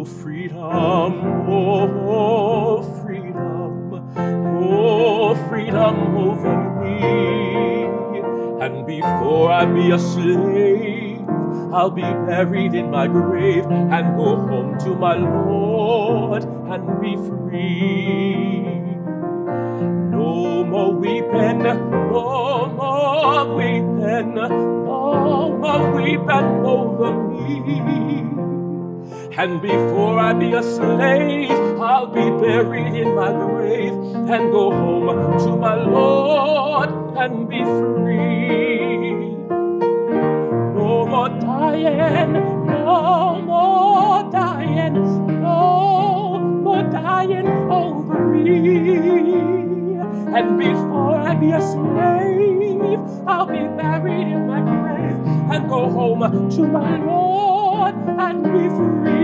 freedom, oh, freedom, oh, freedom over me. And before I be a slave, I'll be buried in my grave and go home to my Lord and be free. No more weeping, no more weeping, no more weeping over me. And before I be a slave, I'll be buried in my grave and go home to my Lord and be free. No more dying, no more dying, no more dying over me. And before I be a slave, I'll be buried in my grave and go home to my Lord and be free.